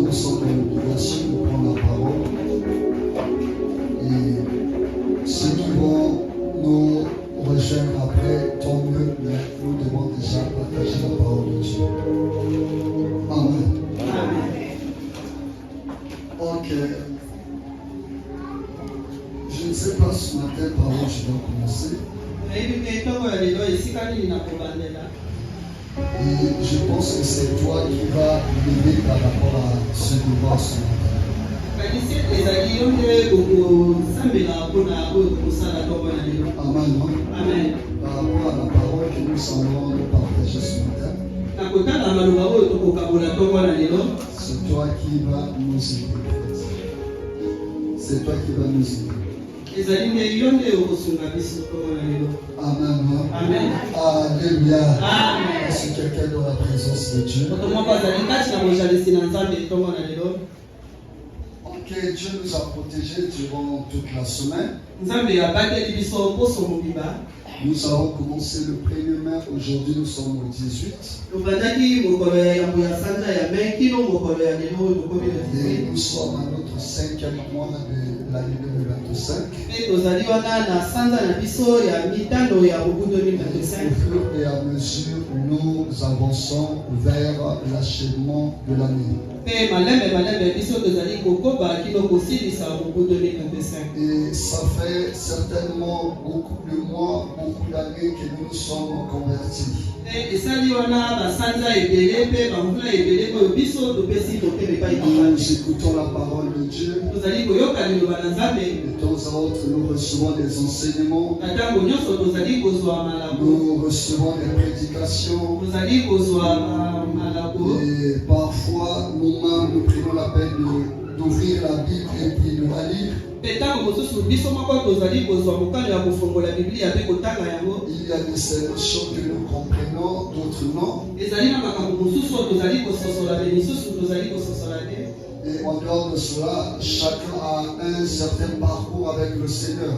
nous sommes dans l'obligation de prendre la parole. Et ceux qui vont nous rejoindre après, tant mieux, mais nous devons déjà partager la parole de Dieu. Amen. Amen. Ok. Je ne sais pas ce matin par où je dois commencer. Et je pense que c'est toi qui vas m'aider par rapport à ce devoir ce matin. Amen. Amen. Par rapport à la parole que nous allons partager ce matin, c'est toi qui vas nous aider. C'est toi qui vas nous aider. Amen. Amen. Alléluia. Amen. Est-ce que quelqu'un est dans la présence de Dieu? Ok, Dieu nous a protégés durant toute la semaine. Nous avons commencé le 1er mai. Aujourd'hui, nous sommes au 18. Et nous sommes à notre 5e mois de l'année 2025. Et au fur et à mesure, nous avançons vers l'achèvement de l'année. Et ça fait certainement beaucoup de mois, beaucoup d'années que nous nous sommes convertis. Nous écoutons la parole de Dieu. De temps à autre, nous recevons des enseignements. Nous recevons des prédications. Et parfois, nous-mêmes, nous prenons la peine d'ouvrir la Bible et puis de la lire. Il y a des notions que nous comprenons, d'autres non. Et en dehors de cela, chacun a un certain parcours avec le Seigneur.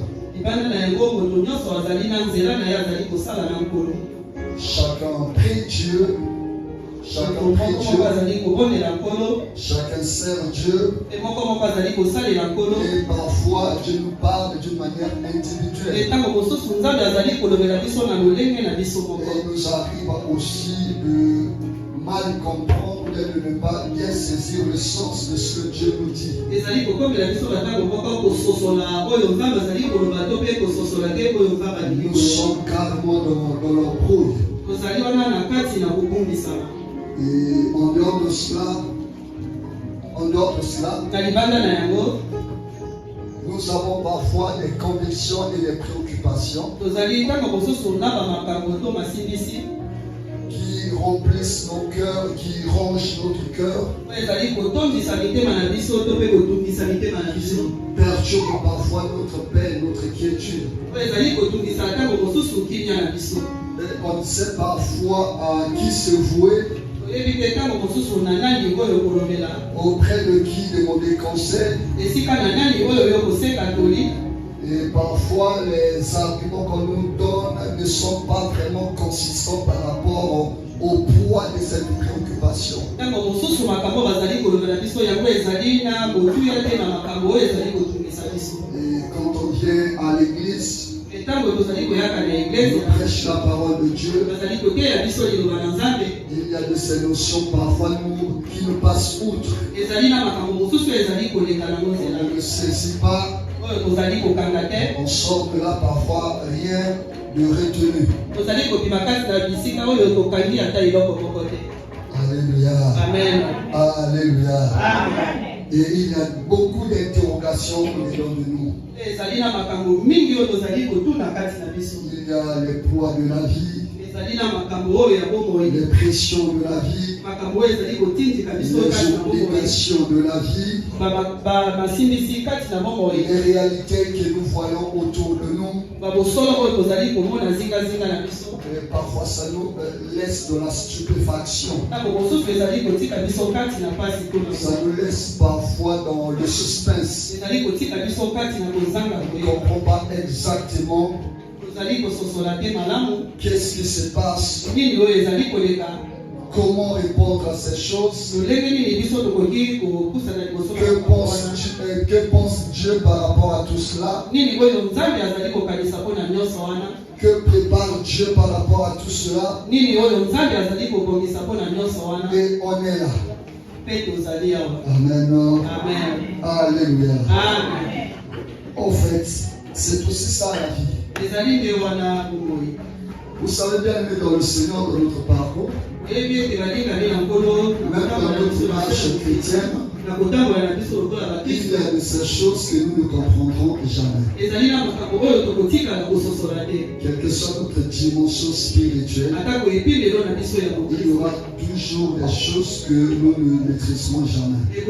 Chacun prie Dieu. Chacun prie Dieu. Chacun sert Dieu. Et parfois, Dieu nous parle d'une manière individuelle. Et il nous arrive aussi de mal comprendre ou de ne pas bien saisir le sens de ce que Dieu nous dit. Nous sommes carrément dans l'embrouille. Et en dehors de cela, nous avons parfois des convictions et des préoccupations qui remplissent nos cœurs, qui rongent notre cœur, qui perturbent parfois notre paix, notre quiétude. On ne sait parfois à qui se vouer, auprès de qui demander conseil. Et parfois les arguments qu'on nous donne ne sont pas vraiment consistants par rapport au poids de cette préoccupation. Et quand on vient à l'église, on prêche la parole de Dieu. Il y a de ces notions parfois qui nous passent outre. On ne saisit pas. On sort de là parfois rien de retenu. Alléluia. Amen. Alléluia. Amen. Et il y a beaucoup d'interrogations dedans de nous. Il y a les poids de la vie, les pressions de la vie, les obligations de la vie, les réalités que nous voyons autour de nous. Et parfois ça nous laisse de la stupéfaction. Ça nous laisse parfois dans le suspense. On ne comprend pas exactement qu'est-ce qui se passe. comment répondre à ces choses. Que pense Dieu par rapport à tout cela? Que prépare Dieu par rapport à tout cela? Et on est là. Amen. Alléluia. En fait, c'est aussi ça la vie. Vous savez bien, aimé dans le Seigneur, dans notre parcours, même dans notre marche chrétienne, il y a de ces choses que nous ne comprendrons jamais. Quelle que soit notre dimension spirituelle, il y aura toujours des choses que nous ne maîtriserons jamais. Quelle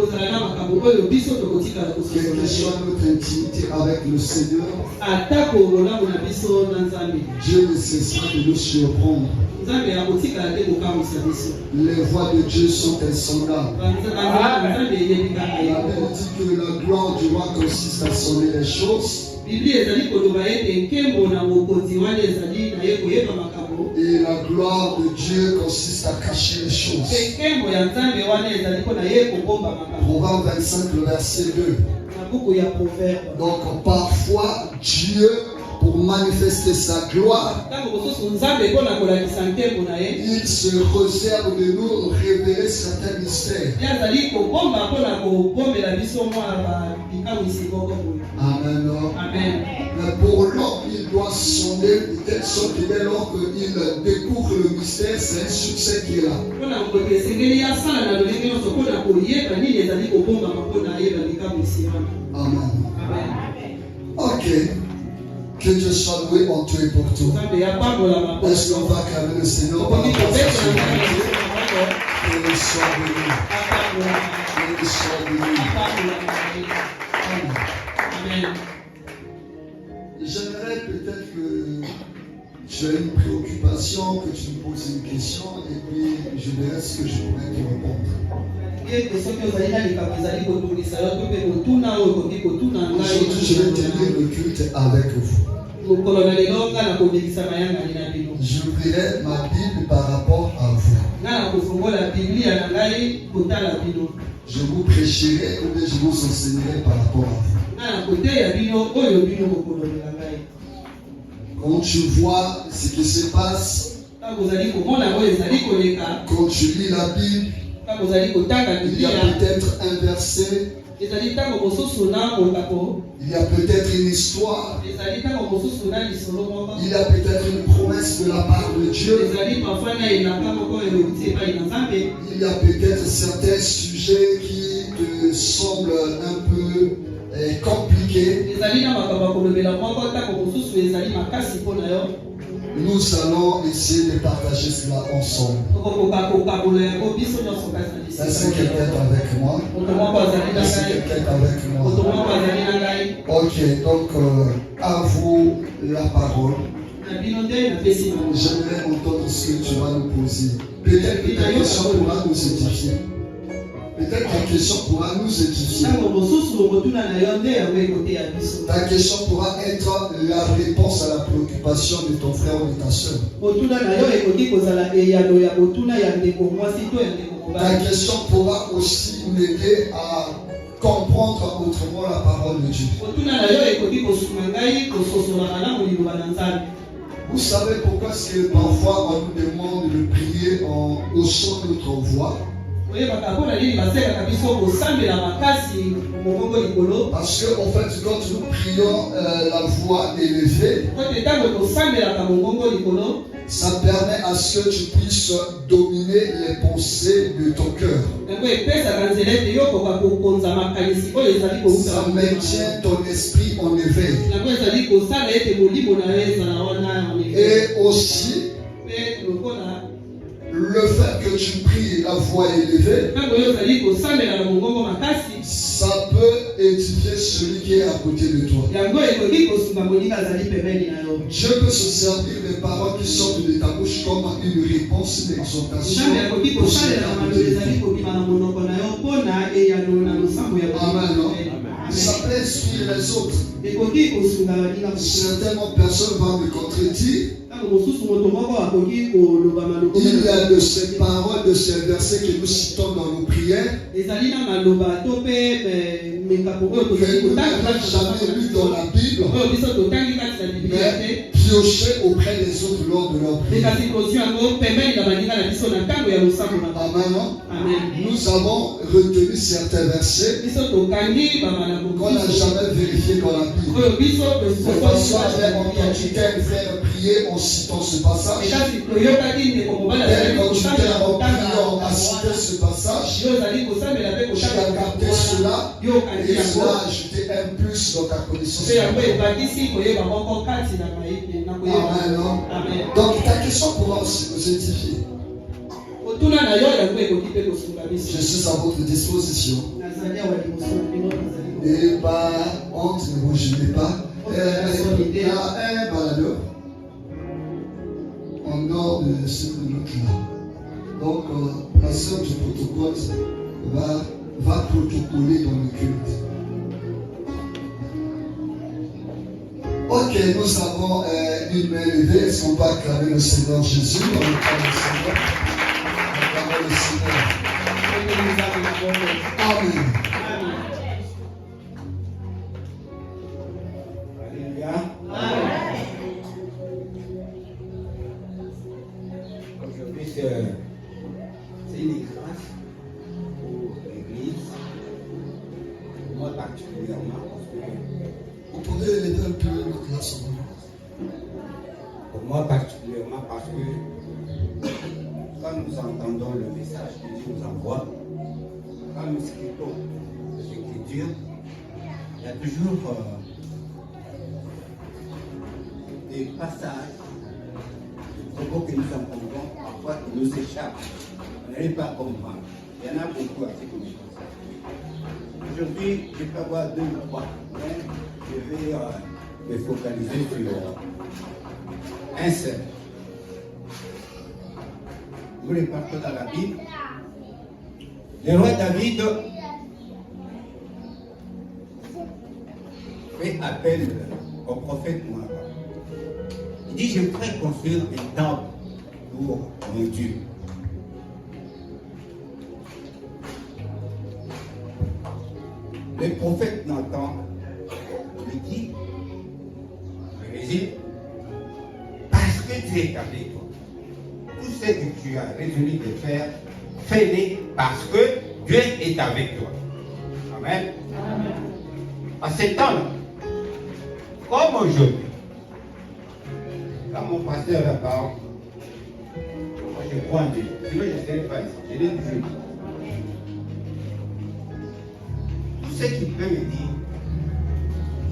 que soit notre intimité avec le Seigneur, Dieu ne cessera de nous surprendre. Les voies de Dieu sont insondables. La Bible dit que la gloire du roi consiste à sonner les choses. Et la gloire de Dieu consiste à cacher les choses. Proverbe 25, le verset 2. Donc parfois, Dieu, pour manifester sa gloire, il se réserve de nous révéler certains mystères. Amen. Mais pour l'homme, il doit sonder de telle sorte que dès lors qu'il découvre le mystère, c'est un succès qui est là. Amen. Ok. Que Dieu soit loué en tout et pour tout. Est-ce qu'on va acclamer le Seigneur par rapport à ce que nous sommes Amen. J'aimerais peut-être que tu as une préoccupation, que tu me poses une question et puis je verrai ce que je pourrais te répondre. Aujourd'hui, je vais tenir le culte avec vous. J'ouvrirai ma Bible par rapport à vous. Je vous prêcherai ou bien je vous enseignerai par rapport à vous. Quand tu vois ce qui se passe, quand tu lis la Bible, il y a peut-être un verset, il y a peut-être une histoire, il y a peut-être une promesse de la part de Dieu, il y a peut-être certains sujets qui te semblent un peu compliqués. Nous allons essayer de partager cela ensemble. Est-ce que quelqu'un est avec moi? Est-ce que quelqu'un est avec moi? Ok, donc à vous la parole. J'aimerais entendre ce que tu vas nous poser. Peut-être que ta question pourra nous édifier. Peut-être ta question pourra nous édifier. Ta question pourra être la réponse à la préoccupation de ton frère ou de ta soeur. Ta question pourra aussi m'aider à comprendre autrement la parole de Dieu. Vous savez pourquoi est-ce que parfois on nous demande de prier en haussant notre voix? Parce que en fait, quand nous prions la voix élevée, ça permet à ce que tu puisses dominer les pensées de ton cœur. Ça maintient ton esprit en éveil. Et aussi, le fait que tu pries la voix élevée, ça peut édifier celui qui est à côté de toi. Dieu peut se servir des paroles qui sortent de ta bouche comme une réponse d'exhortation. Amen. Ça peut inspirer les autres. Certaines personnes vont me contredire. Il y a de ces paroles, de ces versets que nous citons dans nos prières, que nous n'avons jamais lu dans la Bible, mais pioché auprès des autres lors de leur prière. Amen. Nous avons retenu certains versets qu'on n'a jamais vérifiés dans la Bible. François avait entendu tel frère prier en citant ce passage. Tel auditeur en priant a cité ce passage. Tu as capté cela et cela a ajouté un plus dans ta connaissance. Amen. Donc ta question pourra aussi nous édifier. Je suis à votre disposition. Et pas honte, ne vous gênez pas. Il y a un baladeur en dehors de ce minute-là. Donc, la sœur du protocole va protocoler dans le culte. Ok, nous avons une main levée. Est-ce qu'on peut acclamer le Seigneur Jésus dans le temps du Seigneur? Acclamer le Seigneur. Amen. Aujourd'hui, c'est une grâce pour l'Église, pour moi particulièrement, parce que Vous pouvez lever un peu notre classe. pour moi particulièrement parce que quand nous entendons le message que Dieu nous envoie, quand nous écoutons l'Écriture, il y a toujours des passages, des propos que nous entendons, parfois qui nous échappent. On n'arrive pas à comprendre. Il y en a beaucoup à ce que nous pensons. Aujourd'hui, je peux avoir 2 ou 3, mais je vais me focaliser sur un seul. Nous les partons dans la Bible. Le roi David fait appel au prophète Moïse. Il dit, je voudrais construire un temple pour mon Dieu. Le prophète Nathan lui dit, vas-y, parce que tu es avec toi. Tout ce que tu as résolu de faire, fais-le parce que Dieu est avec toi. Amen. Amen. À ce temps-là, comme aujourd'hui, quand mon pasteur la parole, moi je crois en Dieu. Sinon je ne serais pas ici. Je l'ai toujours dit. Tout ce qu'il peut me dire,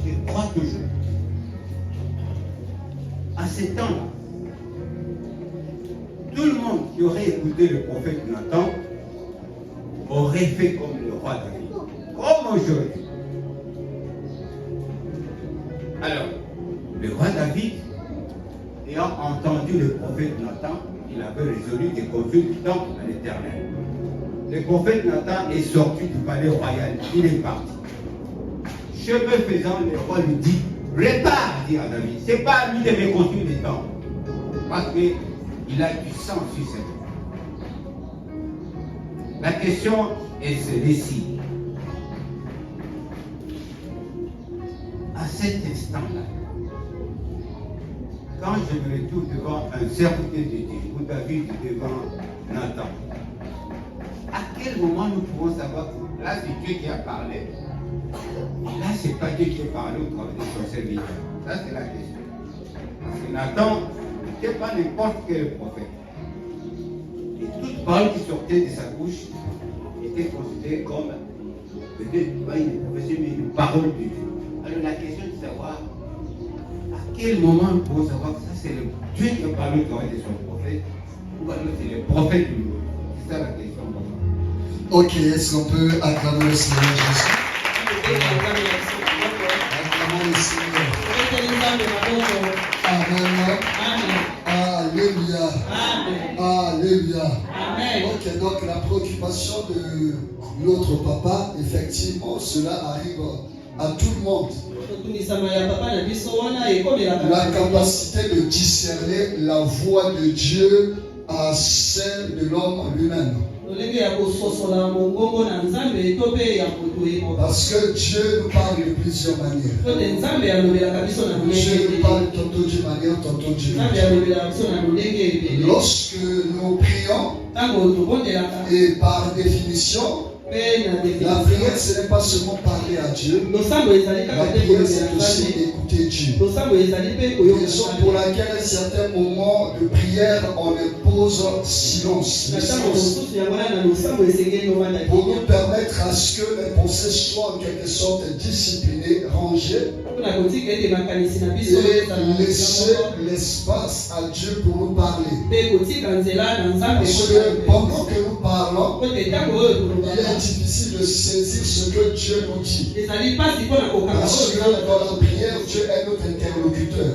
je crois toujours. À ce temps-là, tout le monde qui aurait écouté le prophète Nathan aurait fait comme le roi David. Comme aujourd'hui. Alors, le roi David, ayant entendu le prophète Nathan, il avait résolu de construire du temple à l'Éternel. Le prophète Nathan est sorti du palais royal, il est parti. Chemin faisant, le roi lui dit, répare, dit à David, c'est pas à lui de reconstruire le temple, parce qu'il a du sang sur cette terre. La question est celle-ci. À cet instant-là, quand je me retrouve devant un serviteur de Dieu, ou David devant Nathan, à quel moment nous pouvons savoir que là c'est Dieu qui a parlé? Là c'est pas Dieu qui a parlé au travers de son serviteur. Ça c'est la question. Parce que Nathan n'était pas n'importe quel prophète. Et toute parole qui sortait de sa bouche était considérée comme peut-être pas une prophétie, mais une parole de Dieu. Alors la question est de savoir à quel moment nous pouvons savoir que ça c'est le Dieu qui a parlé au travers de son prophète, ou alors c'est le prophète du monde. C'est ça la question. Ok, est-ce qu'on peut acclamer le Seigneur Jésus? Acclamons le Seigneur. Amen. Alléluia. Alléluia. Ok, donc la préoccupation de notre papa, effectivement, cela arrive à tout le monde la capacité de discerner la voix de Dieu à celle de l'homme lui-même. Parce que Dieu nous parle de plusieurs manières. Dieu nous parle tantôt d'une manière, tantôt d'une autre. Lorsque nous prions, et par définition, la prière, ce n'est pas seulement parler à Dieu. La prière, c'est aussi écouter Dieu. Raison pour laquelle à certains moments de prière, on impose silence. Pour nous permettre à ce que les pensées soient en quelque sorte disciplinées, rangées, et laisser l'espace à Dieu pour nous parler. Parce que pendant que nous parlons, il est difficile de saisir ce que Dieu nous dit. Parce que dans la prière, Dieu est notre interlocuteur.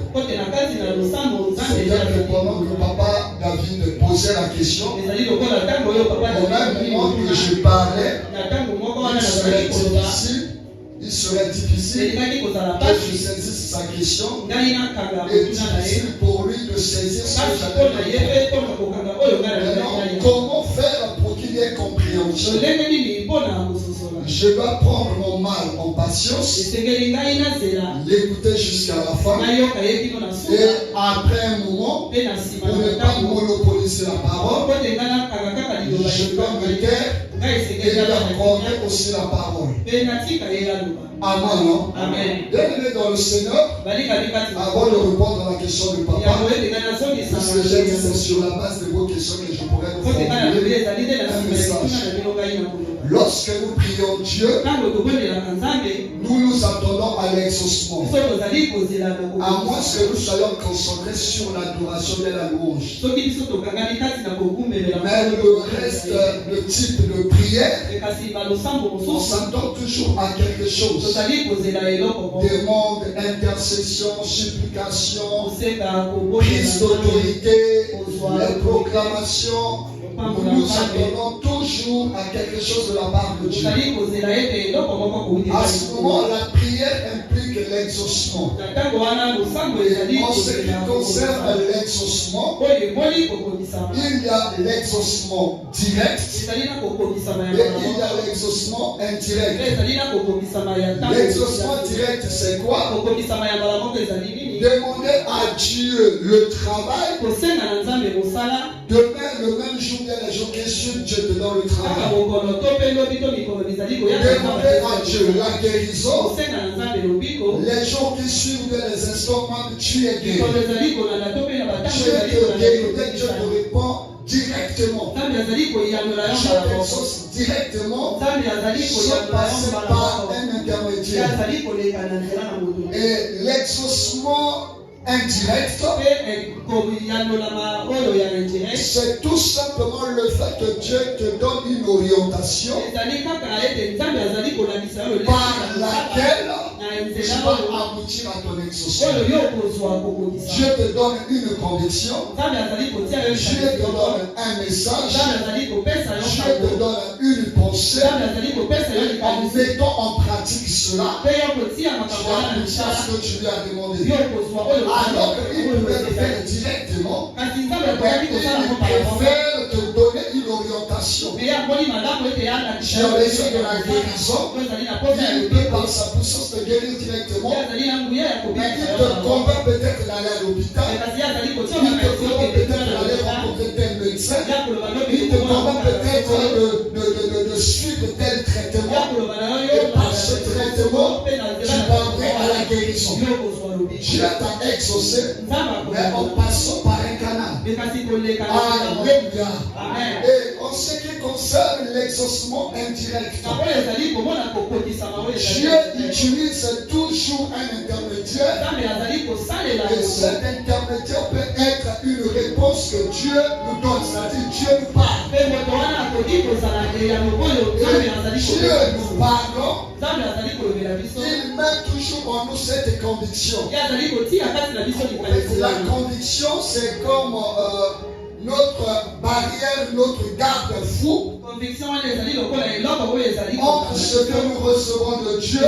C'est-à-dire que pendant que Papa David posait la question, au même moment que je parlais, il serait difficile que je saisisse sa question et difficile pour lui de saisir ce que j'avais dit. Maintenant, comment faire pour qu'il y ait compréhension? Je dois prendre mon mal en patience, l'écouter jusqu'à la fin, et après un moment, pour ne pas monopoliser la parole, je dois me taire et lui accorder aussi la parole. Amen, non? Bien-aimé dans le Seigneur, avant de répondre à la question du papa, parce que j'ai dit c'est sur la base de vos questions que je pourrais vous formuler un message. Lorsque nous prions Dieu, nous nous attendons à l'exaucement. À moins que nous soyons concentrés sur l'adoration et la louange. Mais le reste, le type de prière, on s'attend toujours à quelque chose. Demande, intercession, supplication, prise d'autorité, les proclamations. Nous nous attendons toujours à quelque chose de la part de Dieu. À ce moment, la prière implique l'exaucement. En ce qui concerne l'exaucement, il y a l'exaucement direct et il y a l'exaucement indirect. L'exaucement direct, c'est quoi? Demander à Dieu le travail. Demain, le même jour, il y a les jours qui suivent, Dieu te donne le travail. Demander à Dieu la guérison. Les jours qui suivent, les instants, tu es guéri. Dieu te guérit, Dieu te répond directement. Dieu t'exauce directement sans passer par un intermédiaire. Et l'exaucement indirect, c'est tout simplement le fait que Dieu te donne une orientation par laquelle tu vas aboutir à ton exaucement. Dieu te donne une conviction, Dieu te donne un message, Dieu te donne une pensée, et en mettant en pratique cela, tu vas aboutir à ce que tu lui as demandé. Alors qu'il pouvait le faire directement, mais il préfère te donner une orientation. Tu as besoin de la guérison, il peut par sa puissance te guérir directement, mais il te convainc peut-être d'aller à l'hôpital, il te convainc peut-être d'aller rencontrer tel médecin, il te convainc peut-être de suivre tel traitement, et par ce traitement, tu parlerais à la guérison. Dieu t'a exaucé, mais en passant par un canal. Alléluia. Et en ce qui concerne l'exaucement indirect, Dieu utilise toujours un intermédiaire. Et cet intermédiaire peut être une réponse que Dieu nous donne. C'est-à-dire Dieu nous parle. Et Dieu nous parle. Il met toujours en nous cette conviction. La conviction, c'est comme notre barrière, notre garde-fou entre ce que nous recevons de Dieu,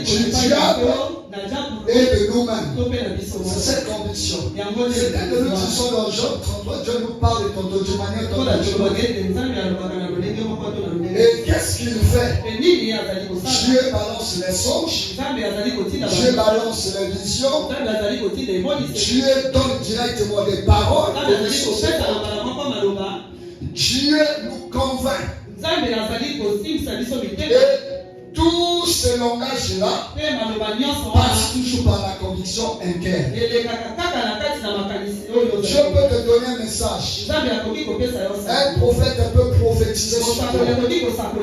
du diable et de nous-mêmes. C'est cette conviction. C'est que nous disons dans Job 33, Dieu nous parle d'une manière et qu'est-ce qu'il fait? Dieu balance les songes, Dieu balance les visions, Dieu donne directement des paroles. Dieu nous convainc. Et tout ce langage-là passe toujours par la conviction interne. Je peux te donner un message. Un prophète peut prophétiser sur toi.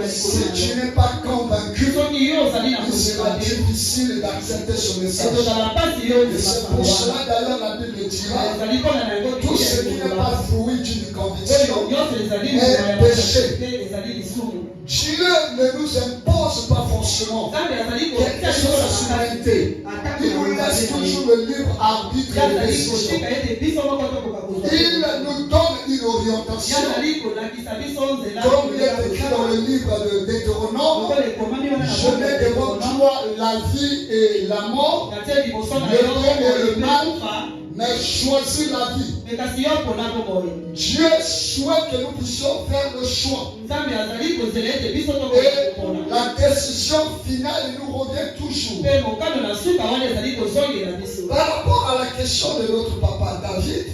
Si tu n'es pas convaincu, il sera difficile d'accepter ce message. Et c'est pour cela d'ailleurs la Bible dira tout ce qui n'est pas fruit d'une conviction est péché. Dieu ne nous impose pas forcément quelque chose à souveraineté. Il nous laisse toujours le libre arbitre et la décision. Il nous donne une orientation. Comme il est écrit dans le livre de Deutéronome, je mets devant toi la vie et la mort, le bien et le mal, mais choisis la vie. Dieu souhaite que nous puissions faire le choix. Et la décision finale nous revient toujours. Par rapport à la question de notre papa David,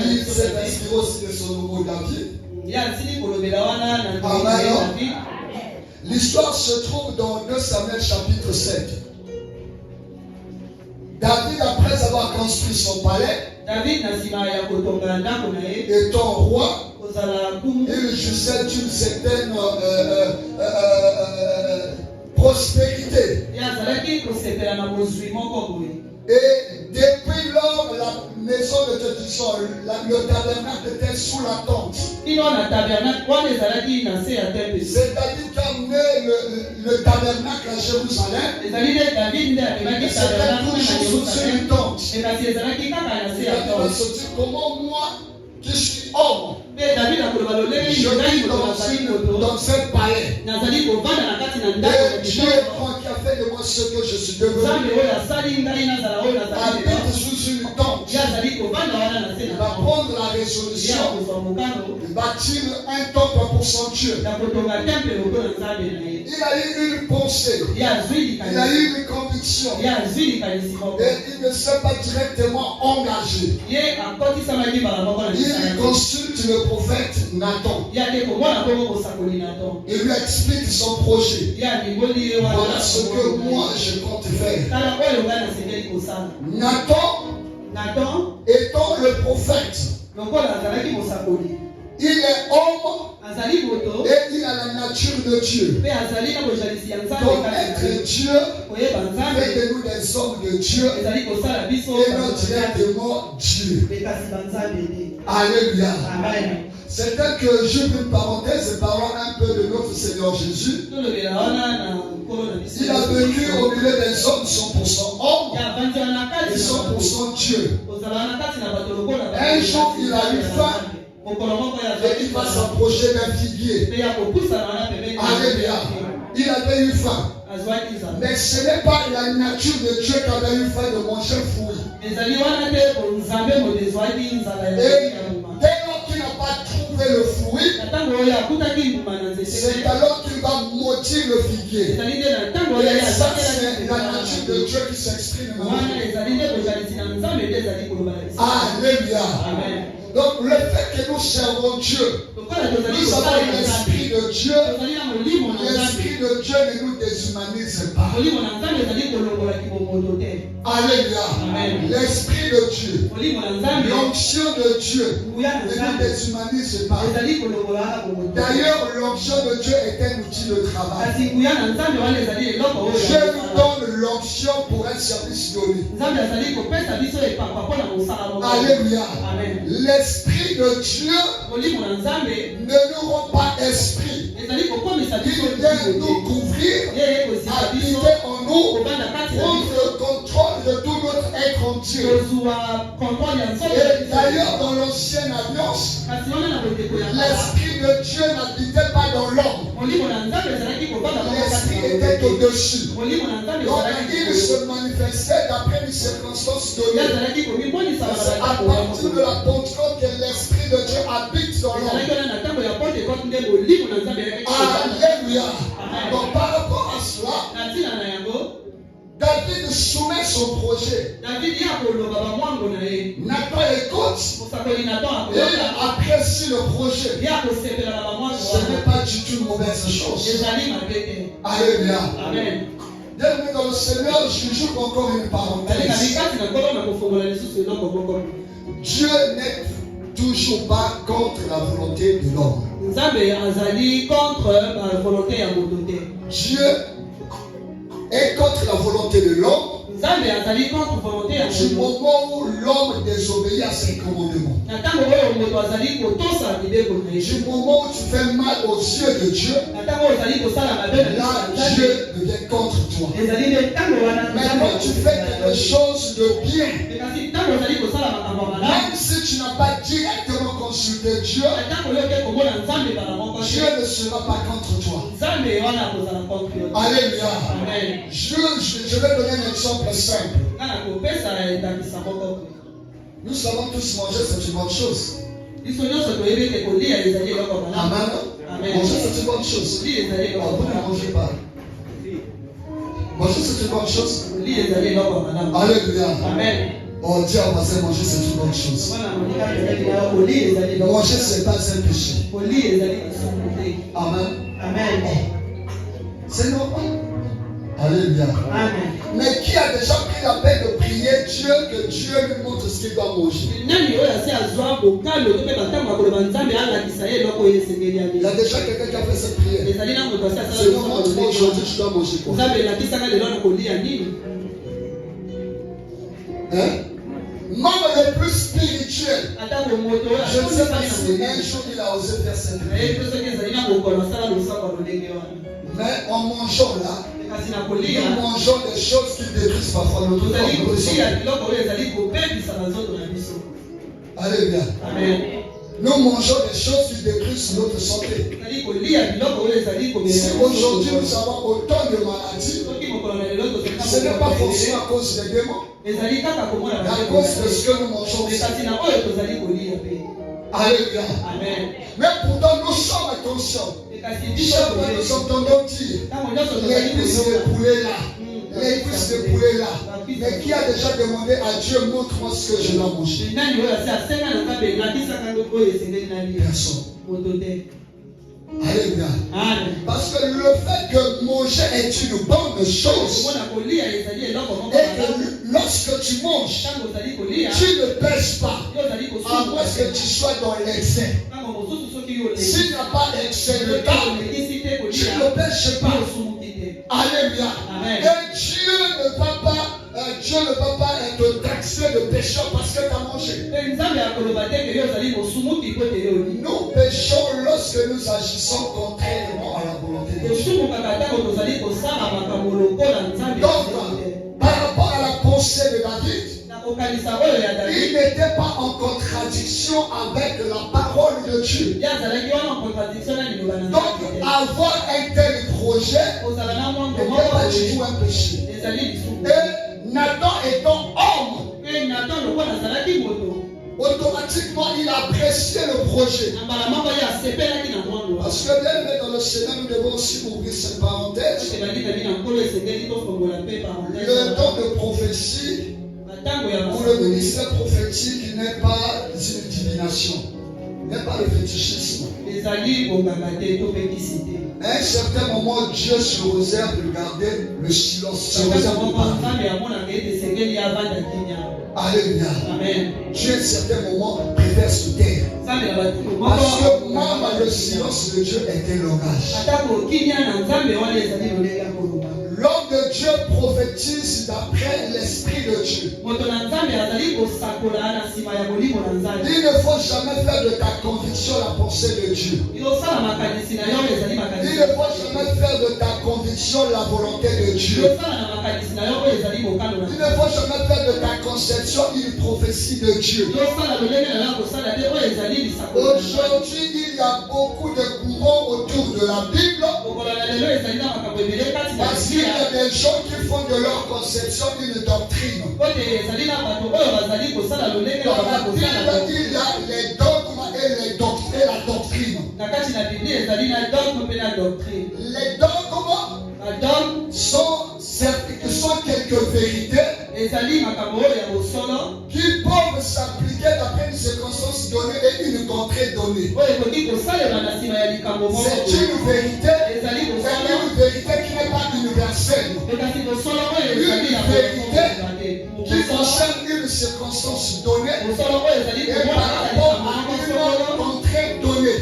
il s'est inspiré aussi de son nouveau David. Alors, l'histoire se trouve dans 2 Samuel chapitre 7. David, après avoir construit son palais, étant roi, il jouissait d'une certaine prospérité. Et depuis lors, la maison de détention, le tabernacle était sous la tente. C'est-à-dire qu'amener le tabernacle à Jérusalem, c'était toujours sous une tente. Il va se dire comment moi, qui suis homme, je vis dans un palais. Et Dieu qui a fait de moi ce que je suis devenu, habite sous une tente. Il va prendre la résolution de bâtir un temple pour son Dieu. Il a eu une pensée, il a eu une conviction, et il ne s'est pas directement engagé. Il consulte le prophète Nathan. Il lui explique son projet. Voilà ce que moi je compte faire. Nathan étant le prophète, il est homme et il a la nature de Dieu. Donc être Dieu fait de nous des hommes de Dieu et non directement Dieu. Alléluia. C'est tel que j'ouvre une parenthèse et parlant un peu de notre Seigneur Jésus. Il a vécu au milieu des hommes 100% hommes et 100% Dieu. Un jour il a eu faim. Et il va s'approcher d'un figuier. Alléluia. Il avait eu faim. Mais ce n'est pas la nature de Dieu qui avait eu faim de manger fruit. Et dès lors qu'il n'a pas trouvé le fruit, c'est alors qu'il va maudire le figuier. Et ça, c'est la nature de Dieu qui s'exprime maintenant. Alléluia. Donc le fait que nous servons Dieu, nous avons l'esprit de Dieu, l'esprit de Dieu ne nous déshumanise pas. Alléluia. L'esprit de Dieu, l'onction de Dieu ne nous déshumanise pas. D'ailleurs, l'onction de Dieu est un outil de travail. Dieu nous donne l'onction pour un service donné. Alléluia. L'esprit de Dieu ne nous rend pas esprit. Il vient nous couvrir, habiter en nous, prendre le contrôle de tout notre être entier. Et d'ailleurs, dans l'ancienne alliance, l'esprit de Dieu n'habitait pas dans l'homme. L'esprit était au-dessus. Donc il se manifestait d'après les circonstances données. C'est à partir de la Pentecôte que l'esprit de Dieu habite dans l'homme. Alléluia. Donc par rapport à cela, David soumet son projet. Nathan écoute et apprécie le projet. Ce n'est pas du tout une mauvaise chose. Alléluia. Amen. Bienvenue dans le Seigneur, je joue encore une parenthèse. Dieu n'est toujours pas contre la volonté de l'homme. Dieu est contre la volonté de l'homme du moment où l'homme désobéit à ses commandements. Du moment où tu fais mal aux yeux de Dieu, là Dieu devient contre toi. Mais quand tu fais quelque chose de bien, même si tu n'as pas directement consulté Dieu, Dieu ne sera pas contre toi. Alléluia. Je vais donner un exemple simple. Nous savons tous manger, c'est une bonne chose. Amen. Manger, c'est une bonne chose. Vous ne mangez pas. Manger, c'est une bonne chose. Alléluia. Amen. On dit à voisin, manger, c'est une bonne chose. Manger, c'est pas un péché. Amen. Amen. C'est normal. Alléluia. Amen. Mais qui a déjà pris la peine de prier Dieu que Dieu lui montre ce qu'il doit manger? Il y a déjà quelqu'un qui a fait cette prière. Seigneur, montre-moi aujourd'hui, je dois manger quoi? Hein? Membre le plus spirituel. Je ne sais pas si un jour il a osé faire cette prière. Mais en mangeant là, nous mangeons des choses qui détruisent parfois notre corps. Alléluia. Nous mangeons des choses qui détruisent notre santé. Si aujourd'hui nous avons autant de maladies, ce n'est pas forcément à cause des démons, mais à cause de ce que nous mangeons. Alléluia. Mais pourtant nous sommes conscients. Chaque fois nous entendons dire les cuisses de poulet là, les cuisses de poulet là. Mais qui a déjà demandé à Dieu, montre-moi ce que je dois manger? Personne. Alléluia. Parce que le fait que manger est une bonne chose, et que lorsque tu manges, tu ne pèses pas, à moins que tu sois dans l'excès. S'il n'y a pas d'excès de calme, tu ne pèches pas. Alléluia. Et Dieu ne va pas être taxé de pécheur parce que tu as mangé. Nous péchons lorsque nous agissons contrairement à la volonté de Dieu. Donc, par rapport à la pensée de David, il n'était pas en contradiction avec la parole de Dieu. Donc, avoir un tel projet n'était pas du tout un péché. Et Nathan étant homme, automatiquement il appréciait le projet. Parce que bien dans le Seigneur, nous devons aussi ouvrir cette parenthèse. Le don de prophétie ou le ministère prophétique n'est pas une divination, n'est pas le fétichisme. À un certain moment, Dieu se réserve de garder le silence. Alléluia. Dieu, à un certain moment, préfère se taire. Parce que même le silence de Dieu est un langage. L'homme de Dieu prophétise d'après l'Esprit de Dieu. Il ne faut jamais faire de ta conviction la pensée de Dieu. Il ne faut jamais faire de ta conviction la volonté de Dieu. Il ne faut jamais faire de ta conception une prophétie de Dieu. Aujourd'hui, il y a beaucoup de courants autour de la Bible parce qu'il y a des gens qui font de leur conception une doctrine. Dans la Bible, il y a les dogmes et la doctrine. Les dogmes sont quelques vérités qui peuvent s'appliquer d'après une circonstance donnée et une contrée donnée. C'est une vérité qui n'est pas universelle. Une vérité qui concerne une circonstance donnée et par rapport à une contrée donnée.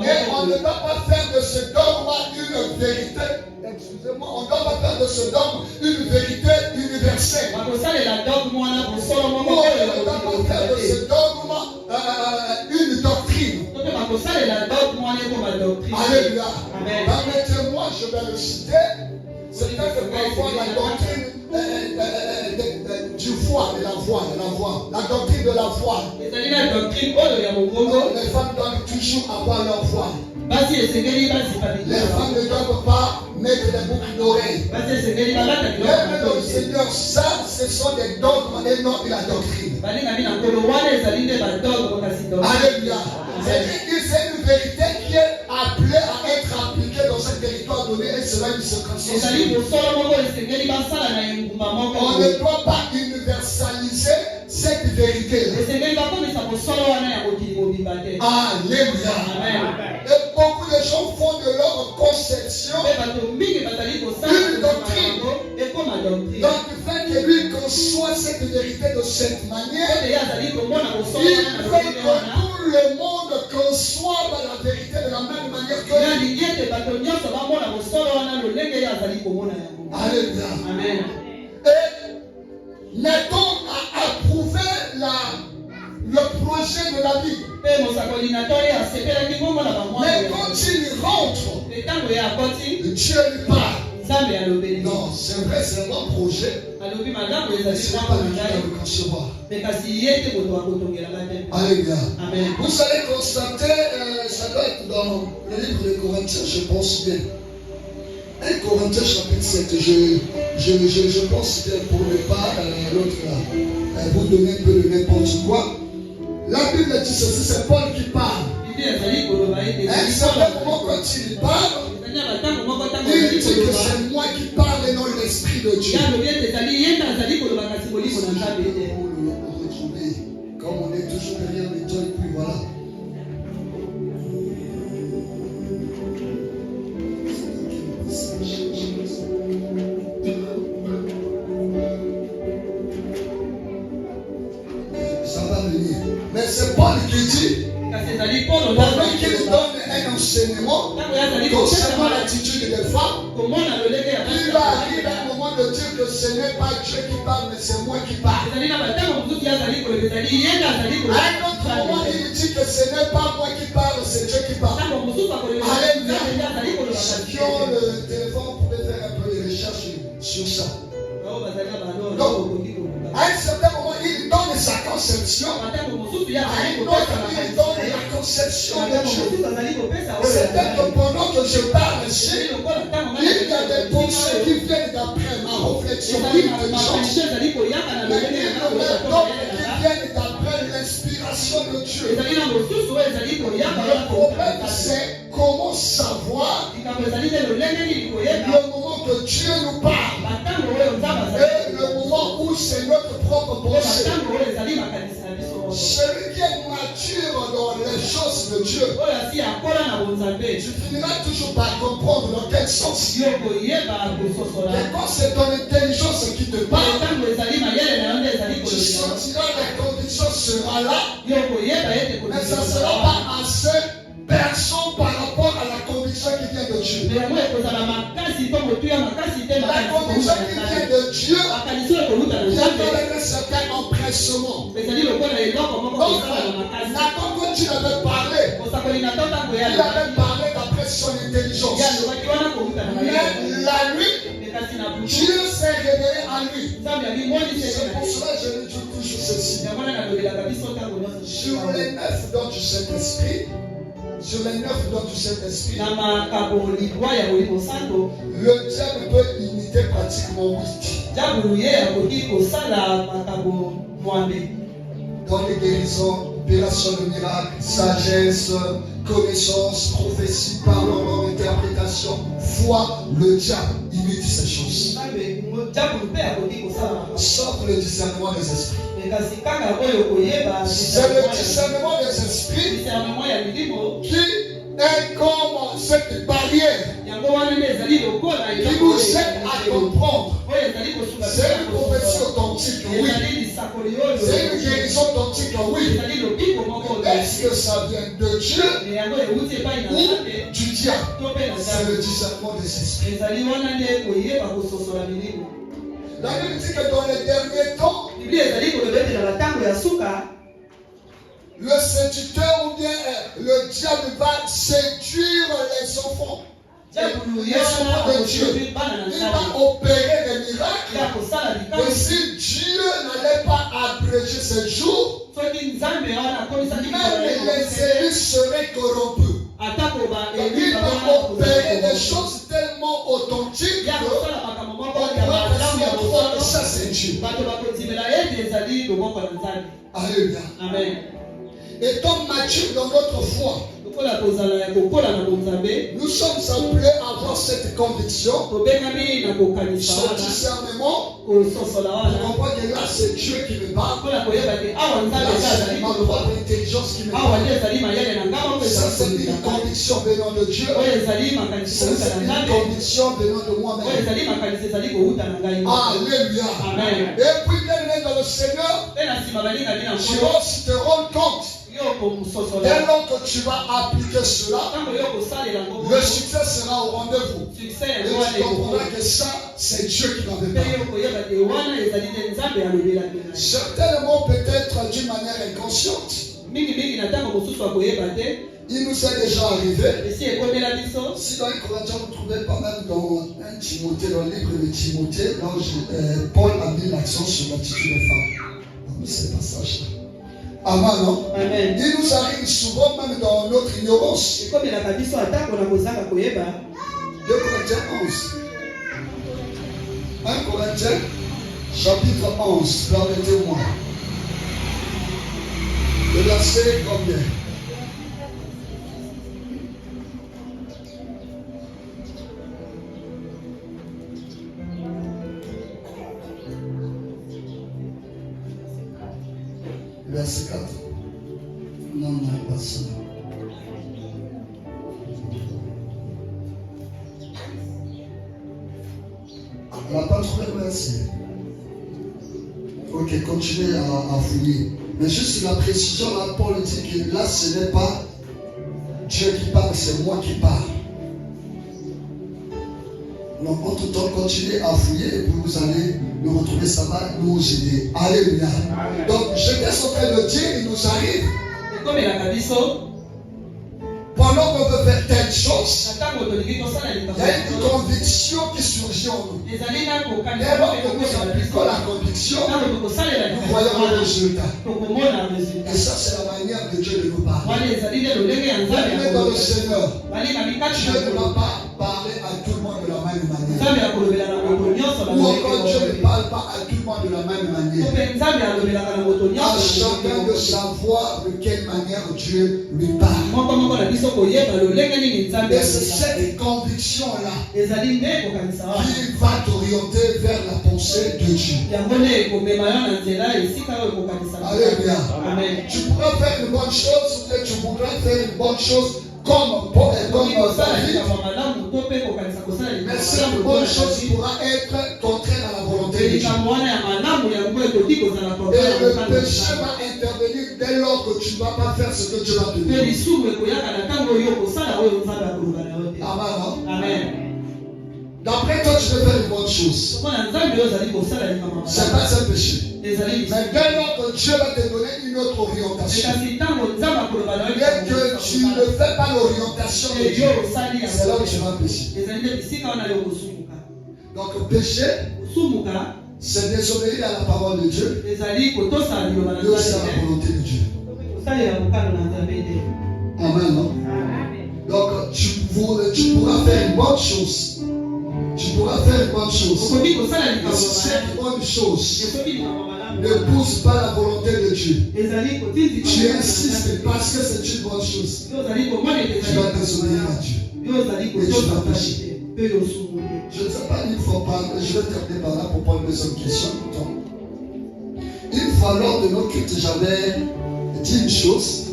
Et on ne doit pas faire de ce dogme une vérité. Excusez-moi, on ne doit pas faire de ce dogme une vérité universelle. On ne doit pas faire de ce dogme une doctrine. Alléluia. Permettez-moi, je vais le citer. C'est peut-être parfois la doctrine du voile, de la voile. La doctrine de la voile. Les femmes doivent toujours avoir leur voile. Les femmes ne doivent pas mettre des boucles d'oreilles. Même le Seigneur, ça, ce sont des dogmes et non de la doctrine. Alléluia. C'est une vérité qui est appelée à être appliquée dans un territoire donné et cela une circonstance. On ne doit pas universaliser cette vérité. Alléluia. Et beaucoup de gens font de leur conception une doctrine. Donc le fait que lui conçoit cette vérité de cette manière, il veut que tout le monde conçoive la vérité de la même manière que lui. Alléluia. Amen. Et Nathan a approuvé le projet de la vie. Mais quand il rentre, Dieu lui parle. Non, c'est vrai, c'est un bon projet. Mais ce n'est pas lui qui doit le concevoir. Alléluia. Vous allez constater, ça doit être dans le livre de Corinthiens, je pense bien. 1 Corinthiens chapitre 7, je pense que pour ne pas l'autre vous donner un peu de n'importe quoi. La Bible dit ceci, c'est Paul qui parle. Un certain moment quand il parle, il dit que c'est moi qui parle et non l'Esprit de Dieu. Pour le retrouver, comme on est toujours derrière les toi et puis voilà. Ça va venir. Mais c'est Paul qui dit, pendant qu'il donne un enseignement concernant l'attitude des femmes, il va arriver à un moment de dire que ce n'est pas Dieu qui parle, mais c'est moi qui parle. À un autre moment, il dit que ce n'est pas moi qui parle, c'est Dieu qui parle. Alléluia. Ceux qui ont le téléphone pouvaient faire un peu de recherche sur ça. Donc, à un certain moment, il donne sa conception. À un autre, il donne la conception de Dieu. C'est-à-dire que pendant que je parle ici, il y a des pensées qui viennent d'après ma réflexion intelligente. Mais il y a d'autres qui viennent d'après l'inspiration de Dieu. Le problème, c'est comment savoir le moment que Dieu nous parle et le moment où c'est notre propre pensée. Celui qui est mature dans les choses de Dieu, tu finiras toujours par comprendre dans quel sens. Et quand c'est ton intelligence qui te parle, tu sentiras la conviction sera là, mais ça ne sera pas assez perçant par rapport à la conviction qui vient de Dieu. La conviction qui vient de Dieu donne un certain empressement. Donc, Nathan, quand il avait parlé d'après son intelligence. Mais la nuit, Dieu s'est révélé à lui. C'est pour cela que je lui dis toujours ceci. Sur les 9 dons du Saint-Esprit, le diable peut imiter pratiquement 8. Dans les guérisons, opération de miracles, sagesse, connaissance, prophétie, parole, interprétation, foi, le diable imite ces choses. Sauf le discernement des esprits. C'est le discernement des esprits qui est comme cette barrière qui nous aide à comprendre. C'est une prophétie authentique, oui. C'est une guérison authentique, oui. Est-ce que ça vient de Dieu ou du diable? C'est le discernement des esprits. La Bible dit que dans les derniers temps, le séducteur ou bien le diable va séduire les enfants. Les enfants de Dieu. Il va opérer des miracles. Et si Dieu n'allait pas abréger ces jours, même les élus seraient corrompus. Il va opérer des choses tellement authentiques que ça c'est Dieu. Alléluia. Amen. Étant mature dans notre foi, nous sommes appelés à avoir cette conviction, ce discernement, pour comprendre que là c'est Dieu qui me parle. Là c'est ma propre intelligence qui me parle. Ça c'est une conviction venant de Dieu. Ça c'est une conviction venant de moi-même. Alléluia. Amen. Et puis bien dans le Seigneur, tu vas te rendre compte. Dès lors que tu vas appliquer cela, le succès sera au rendez-vous. Et tu comprendras que ça, c'est Dieu qui m'avait parlé. Certainement, peut-être d'une manière inconsciente, il nous est déjà arrivé. Si dans les Corinthiens, vous trouvez pas mal dans 1 Timothée, dans le livre de Timothée, Paul a mis l'accent sur l'attitude des femmes. Dans ce passage-là. Amen, non? Amen. Il nous arrive souvent même dans notre ignorance. 2 Corinthiens 11. 1 Corinthiens, chapitre 11, permettez-moi. Le verset combien? Verset 4. Non, pas ça. On n'a pas trouvé le verset. Ok, continuez à fouiller. Mais juste la précision, là, Paul dit que là, ce n'est pas Dieu qui parle, c'est moi qui parle. Donc, en tout temps, continuez à fouiller et puis vous allez nous retrouver, ça va nous aider. Alléluia. Donc, j'étais en train de dire, il nous arrive. Pendant qu'on veut faire telle chose, il y a une conviction qui surgit en nous. Dès lors que nous appliquons la conviction, nous voyons le résultat. Et ça, c'est la manière de Dieu de nous parler. Même dans le Seigneur, Dieu ne va pas parler à tout le monde de la même manière. Ou encore Dieu ne parle pas à tout le monde de la même manière. À chacun de savoir de quelle manière Dieu lui parle. Et c'est cette conviction-là qui va t'orienter vers la pensée de Dieu. Alléluia. Tu pourras faire une bonne chose, mais tu pourras faire une bonne chose comme David. Mais cette bonne chose pourra être contraire à la volonté de Dieu. Et le péché va intervenir dès lors que tu ne vas pas faire ce que Dieu va te dire. Amen. D'après toi, tu veux faire une bonne chose. C'est pas un péché. Mais dès lors que Dieu va te donner une autre orientation, et que tu ne fais pas l'orientation de Dieu, c'est là où tu vas pécher. Donc péché, c'est désobéir à la parole de Dieu et aussi à la volonté de Dieu. Amen, non? Donc tu pourras faire une bonne chose. Tu pourras faire une bonne chose. Mais si cette bonne chose ne pousse pas la volonté de Dieu, tu insistes parce que c'est une bonne chose, tu vas désobéir à Dieu. Et tu vas pécher. Je ne sais pas, il faut parler, je vais terminer par là pour prendre une deuxième question. Une fois lors de nos cultes, j'avais dit une chose.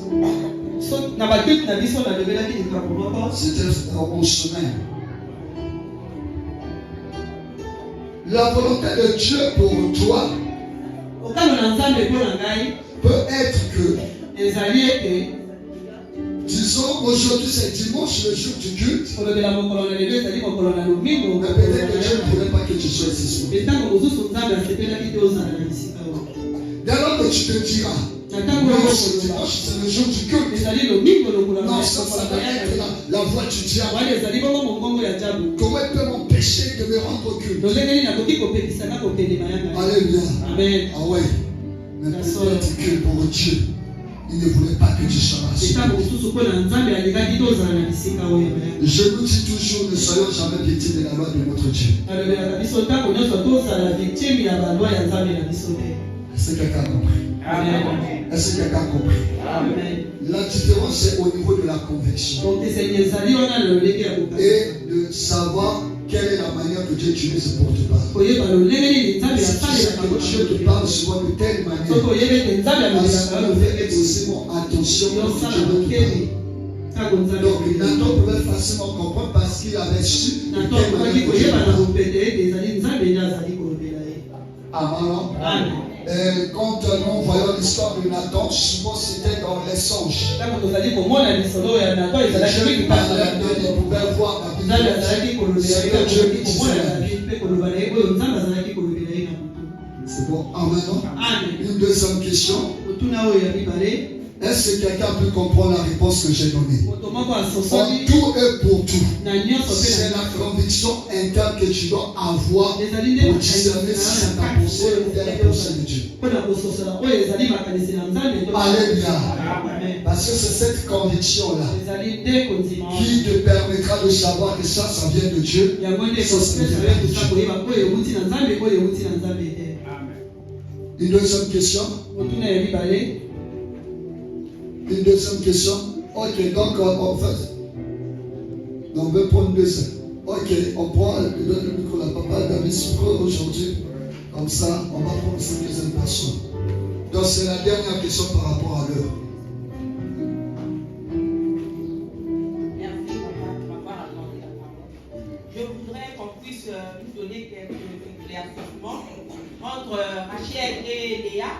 C'était au chemin. La volonté de Dieu pour toi peut être que, disons, aujourd'hui c'est dimanche, le jour du culte, mais peut-être que Dieu ne voulait pas que tu sois ici. Dès lors que tu te diras, non, ce dimanche c'est le jour du culte, non, ça va être la voix du diable. Comment il peut m'empêcher de me rendre au culte? Alléluia. Amen. Ah ouais. Mais peut-être que pour Dieu, il ne voulait pas que tu sois assis. Je nous dis toujours, ne soyons jamais victimes de la loi de notre Dieu. Est-ce que quelqu'un a compris? Amen. Est-ce que quelqu'un a compris? Amen. La différence c'est au niveau de la conviction. Et de savoir quelle est la manière que Dieu utilise pour te parler. Si tu sais que Dieu te parle souvent de telle manière, parce qu'on fait facilement attention quand Dieu veut te parler. Donc Nathan pouvait facilement comprendre parce qu'il avait su de quelle manière que Dieu parlait. Amen. Quand nous voyons l'histoire de Nathan, souvent c'était dans les songes. Dieu parlait à Dieu, il pouvait voir la Bible. C'est que Dieu utilisait la Bible. C'est bon, amen. Une deuxième question. Est-ce que quelqu'un peut comprendre la réponse que j'ai donnée? En tout et pour tout, c'est la conviction interne que tu dois avoir pour discerner si c'est ta pensée ou la pensée de Dieu. Alléluia. Parce que c'est cette conviction-là qui te permettra de savoir que ça vient de Dieu. Ça vient de Dieu. Une deuxième question. Une deuxième question. Ok, donc en fait, on veut prendre une deuxième. Ok, on prend le micro à papa David Soukro aujourd'hui. Comme ça, on va prendre cette deuxième personne. Donc c'est la dernière question par rapport à l'heure. Merci pour avoir accordé la parole. Je voudrais qu'on puisse nous donner quelques éclaircissements entre Rachel et Léa.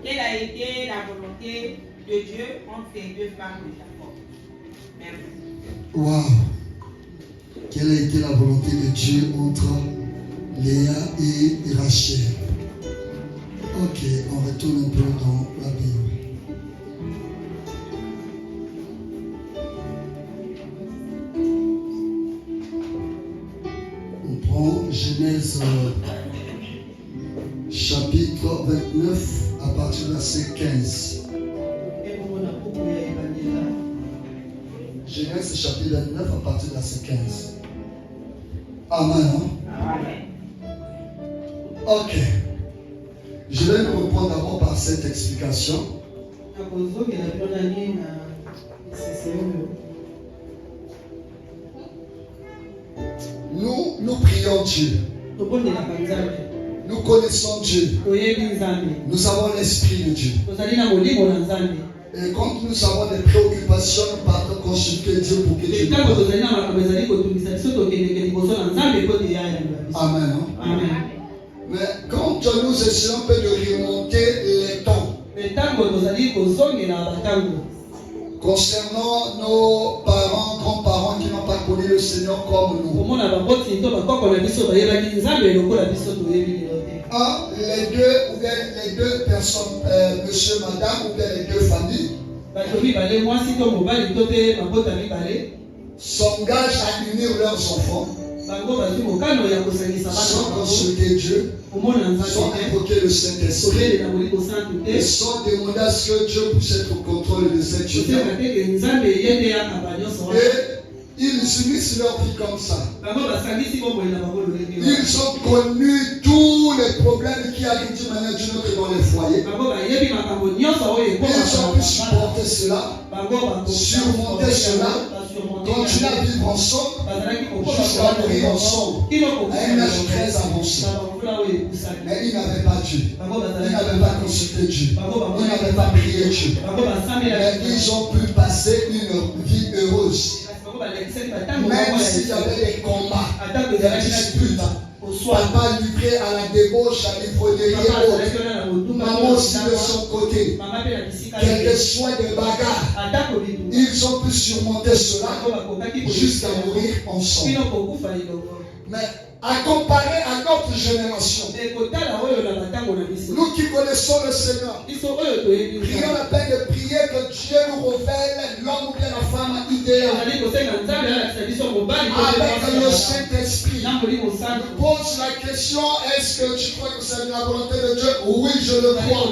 Quelle a été la volonté de Dieu entre ces deux femmes de Jacob? Merci. Waouh! Quelle a été la volonté de Dieu entre Léa et Rachel? Ok, on retourne un peu dans la Bible. On prend Genèse chapitre 29 à partir du verset 15. Genèse chapitre 29 à partir du verset 15. Amen. Amen. Ok. Je vais nous reprendre d'abord par cette explication. Nous prions Dieu. Nous connaissons Dieu. Nous avons l'Esprit de Dieu. Et quand nous avons des préoccupations, nous partons consulter Dieu pour que Dieu nous parle. Amen. Amen. Mais quand nous essayons un peu de remonter les temps concernant nos parents, grands-parents qui n'ont pas connu connu le Seigneur comme nous. Les deux personnes, monsieur, madame, ou bien les deux familles, s'engagent à unir leurs enfants, sans consulter Dieu, sans invoquer le Saint-Esprit, et sans demander à ce que Dieu puisse être au contrôle de cette union. Et ils unissent leur vie comme ça. Ils ont connu tous les problèmes qui arrivent d'une manière ou d'une autre dans les foyers. Ils ont pu supporter cela, surmonter cela, continuer à vivre ensemble, jusqu'à mourir ensemble, à un âge très avancé. Mais ils n'avaient pas Dieu. Ils n'avaient pas consulté Dieu. Ils n'avaient pas prié Dieu. Mais ils ont pu passer une vie heureuse. Même s'il y avait des combats, des disputes, papa livré à la débauche, à l'ivrognerie et autres, maman aussi de son côté, quel que soit des bagarres, ils ont pu surmonter cela jusqu'à mourir ensemble. Mais à comparer à notre génération, nous qui connaissons le Seigneur, prions la peine de prier que Dieu nous révèle l'homme ou bien la femme idéale avec le Saint-Esprit. Nous pose la question, est-ce que tu crois que c'est la volonté de Dieu? Oui, je le crois.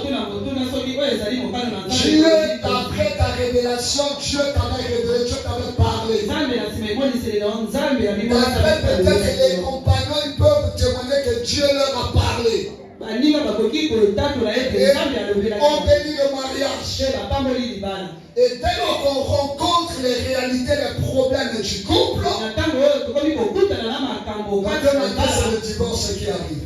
Dieu, après ta révélation, Dieu t'avait révélé, Dieu t'avait parlé. Peut-être les compagnons, ils peuvent témoigner que Dieu leur a parlé. Et on bénit le mariage. Et dès lors qu'on rencontre les réalités, les problèmes du couple, maintenant c'est le divorce qui arrive.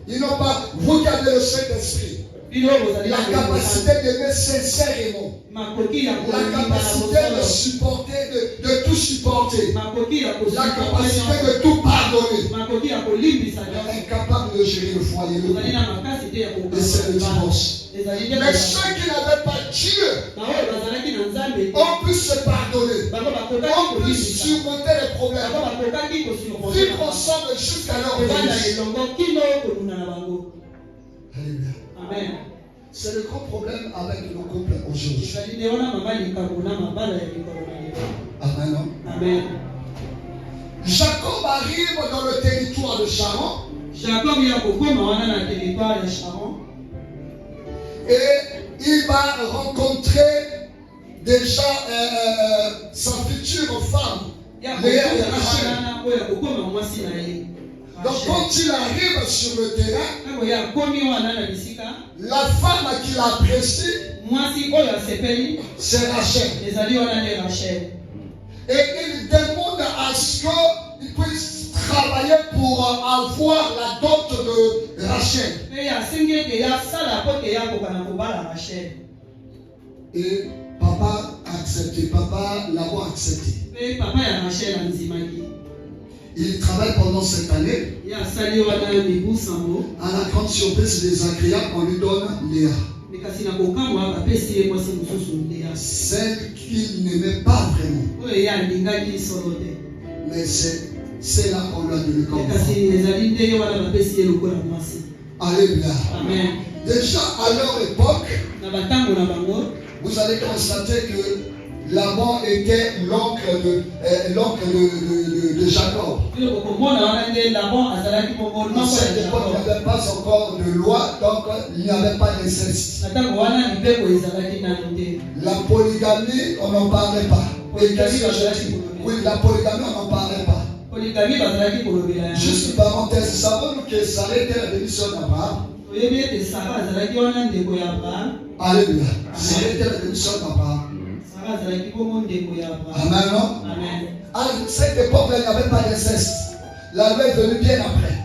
Ils n'ont pas regardé le Saint-Esprit. La capacité d'aimer sincèrement, la capacité de supporter, de tout supporter, la capacité de tout pardonner, incapable de gérer le foyer, et c'est le divorce. Mais ceux qui n'avaient pas Dieu ont pu se pardonner, ont pu surmonter les problèmes, vivre ensemble jusqu'à leur vieillesse. Alléluia. Amen. C'est le grand problème avec nos couples aujourd'hui. Amen. Amen. Jacob arrive dans le territoire de Charan. Et il va rencontrer déjà sa future femme, Léa et Rachel. Donc quand il arrive sur le terrain, la femme qu'il apprécie, c'est Rachel. Et il demande à ce qu'il puisse travailler pour avoir la dot de Rachel. Et papa a accepté, papa l'a accepté. Il travaille pendant cette année. À la grande surprise des agréables, on lui donne Léa. Celle qu'il n'aimait pas vraiment. Mais c'est là qu'on lui a donné comme femme. Alléluia. Déjà à leur époque, vous allez constater que Laban était l'oncle de Jacob. À cette époque, il n'y avait pas encore de loi, donc il n'y avait pas d'inceste. La polygamie, on n'en parlait pas. Et qu'est-ce que je dis? Oui, la polygamie, on n'en parlait pas. Juste une parenthèse, savons-nous que Sarah était la bénédiction d'Abraham? Alléluia. Sarah était la bénédiction d'Abraham. Amen. À cette époque-là, il n'y avait pas d'inceste. La loi est venue bien après.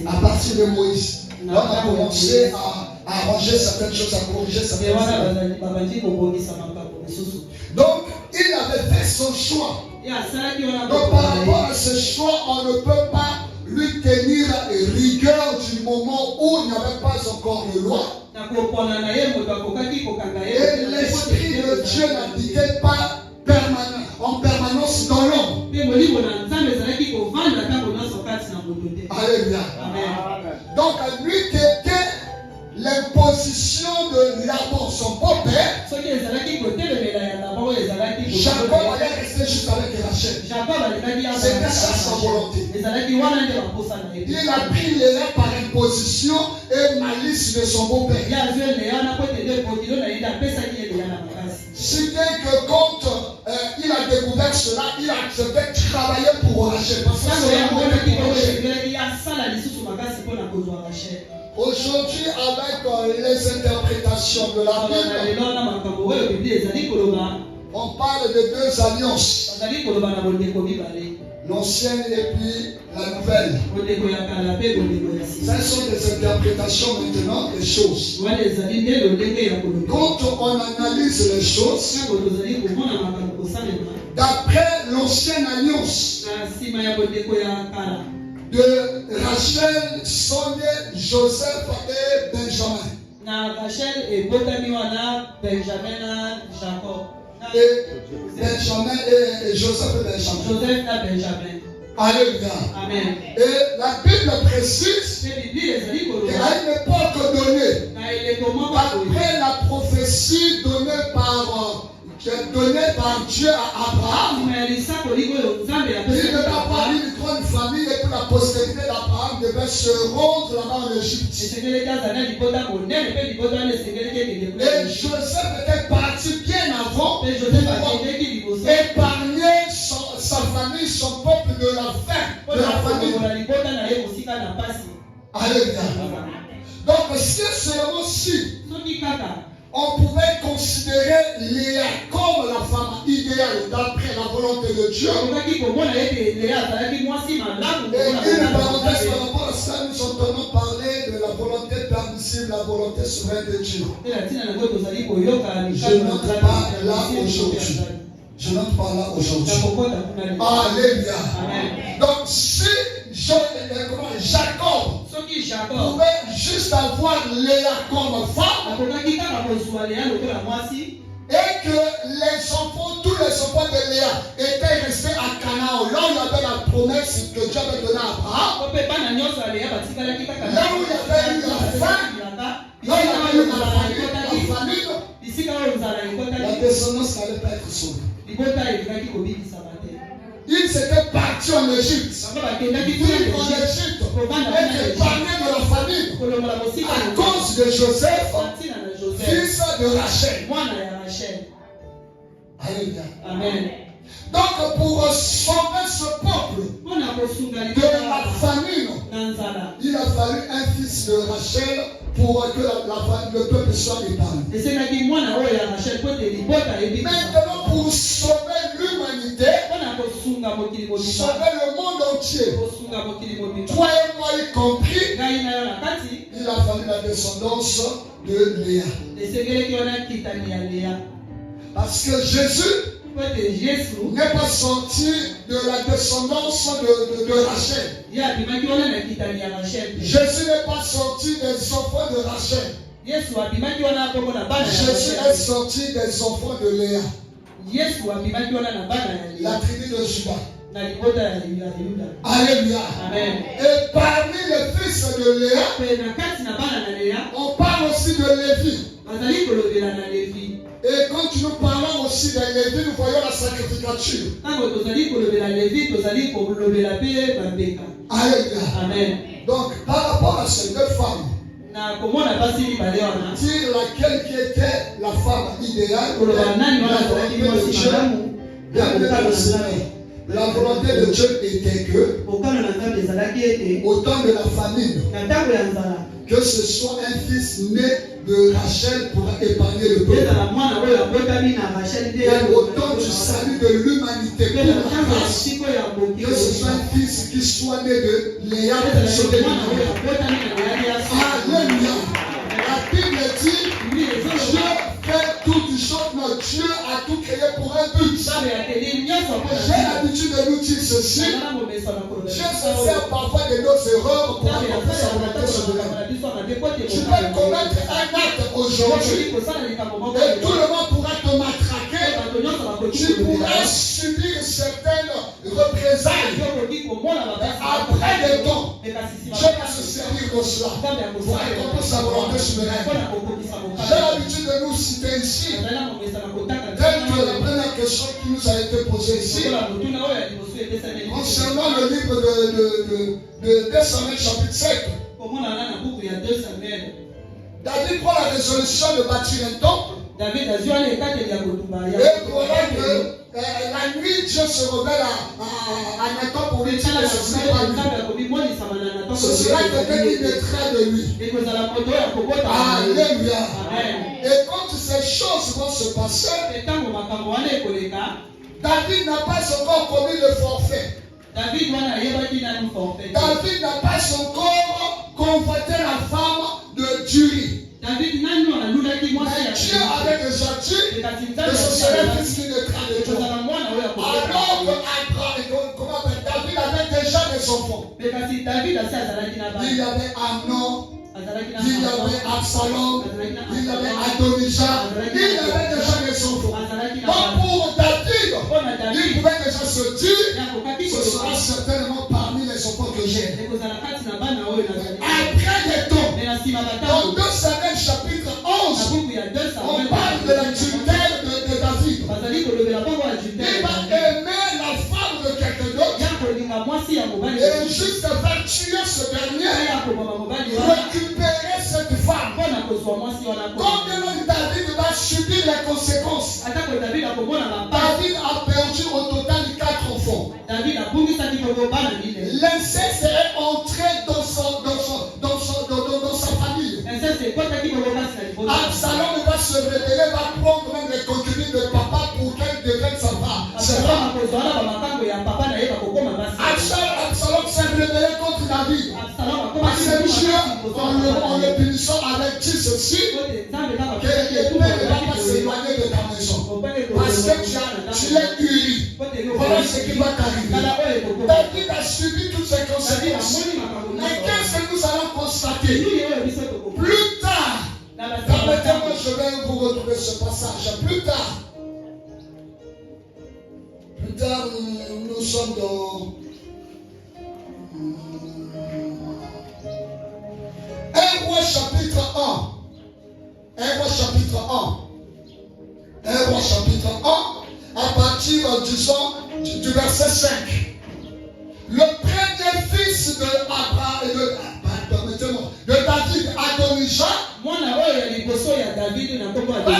À partir de Moïse. On a commencé à arranger certaines choses, à corriger certaines choses. Donc, il avait fait son choix. Donc, par rapport à ce choix, on ne peut pas lui tenir rigueur du moment où il n'y avait pas encore de loi. Et l'Esprit de Dieu n'habitait pas Donc, lui qui était l'imposition de Laban, son beau-père, Jacob allait rester juste avec Rachel. C'était ça sa volonté. Il a pris Léa par imposition et malice de son beau-père. Si bien que quand il a découvert cela, il a accepté de travailler pour Rachel. Parce que c'est la volonté pour Rachel. Aujourd'hui, avec les interprétations de la Bible, on parle de deux alliances. L'ancienne et puis la nouvelle. Ce sont des interprétations maintenant des choses. Quand on analyse les choses, d'après l'ancienne alliance, de Rachel, Sonia, Joseph et Benjamin. Et Benjamin et Joseph et Benjamin. Alléluia. Amen. Et la Bible précise qu'à une époque donnée, après la prophétie donnée par Dieu à Abraham, il ne va pas une grande famille et que la postérité d'Abraham devait se rendre là-bas en Égypte. Et Joseph était parti bien avant pour épargner sa famille, son peuple de la faim, de la famine. Alléluia. Donc, si seulement si on pouvait considérer Léa comme la femme idéale d'après la volonté de Dieu. Et une parenthèse par rapport à ça, nous entendons parler de la volonté permissible, la volonté souveraine de Dieu. Je n'entre pas là aujourd'hui. Je n'entre pas là aujourd'hui. Alléluia. Donc si Jacob pouvait juste avoir Léa comme femme, et que les enfants, tous les enfants de Léa étaient restés à Canaan, là où il y avait la promesse que Dieu avait donnée à Abraham, là où il y avait eu la faim, là où il y avait eu la famine, la descendance n'allait pas être sauvée. Ils étaient partis en Égypte. Vivre en Égypte, être épargnés de la famille à cause de Joseph, fils de Rachel. Alléluia. Amen. Donc pour sauver ce peuple de la famine, il a fallu un fils de Rachel pour que le peuple soit épargné. Maintenant pour sauver l'humanité, sauver le monde entier, toi et moi y compris, il a fallu la descendance de Léa. Parce que Jésus n'est pas sorti de la descendance de Rachel. Jésus n'est pas sorti des enfants de Rachel. Jésus est sorti des enfants de Léa. La tribu de Juda. Alléluia. Amen. Et parmi les fils de Léa, on parle aussi de Lévi. Et quand nous parlons aussi de Lévi, nous voyons la sacrificature. Alléluia. Amen. Donc, par rapport à ces deux femmes, dire laquelle qui était la femme idéale, la volonté de Dieu était que, au temps de la famine, que ce soit un fils né de Rachel pour épargner le peuple. Et au temps du salut de l'humanité pour la race, que ce soit un fils qui soit né de Léa pour sauver l'humanité. Alléluia. La Bible dit, Dieu fait toutes choses, mais Dieu a tout créé pour un but. J'ai l'habitude de nous dire ceci. Dieu se sert parfois de nos erreurs pour accomplir sa volonté souveraine. Tu peux commettre un acte aujourd'hui et tout le monde pourra te matraquer. Tu pourras subir certaines représailles. Après des temps, Je vais se servir de cela pour accomplir sa volonté souveraine. J'ai l'habitude de nous citer ici. Telle que la première question qui nous a été posée ici, concernant le livre de 2 Samuel chapitre 7. David prend la résolution de bâtir un temple. Et voilà que la nuit, Dieu se révèle à Nathan pour lui dire que ce serait pas lui. Ce sera quelqu'un qui naîtra de lui. Alléluia. Et quand ces choses vont se passer, David n'a pas encore commis le forfait. David n'a pas encore convoité la femme de Duri. Mais Dieu avait déjà dit que ce serait le fils qui naîtra de toi. Alors que David avait déjà des enfants. Il y avait Amnon, il y avait Absalom, il y avait Adonijah, il y avait déjà des enfants. Donc pour David, il pouvait déjà se dire, ce sera certainement parmi les enfants que j'ai. Après des temps, dans 2 Samuel chapitre 11, on parle de la tutelle de David. Il va aimer la femme de quelqu'un d'autre. Et juste faire tuer ce dernier, récupérer cette femme. Combien de David va subir les conséquences? David a perdu au total 4 enfants. L'inceste est entré dans sa famille. Absalom va se révéler, va prendre même les concubines de papa pour qu'elle devienne sa femme. Absalom s'est révélé contre David. Parce que Dieu, en le punissant avec dit ceci, que l'épée ne va pas s'éloigner de ta maison. Parce que tu es Uri. Voilà ce qui va t'arriver. David a subi toutes ces conséquences. Mais qu'est-ce que nous allons constater? Plus tard, permettez-moi, je vais vous retrouver ce passage. Plus tard, nous sommes dans 1 Roi chapitre 1. 1 Roi chapitre 1. 1 Roi chapitre 1, à partir, disons, du verset 5. Le premier fils de David, Adonijah, va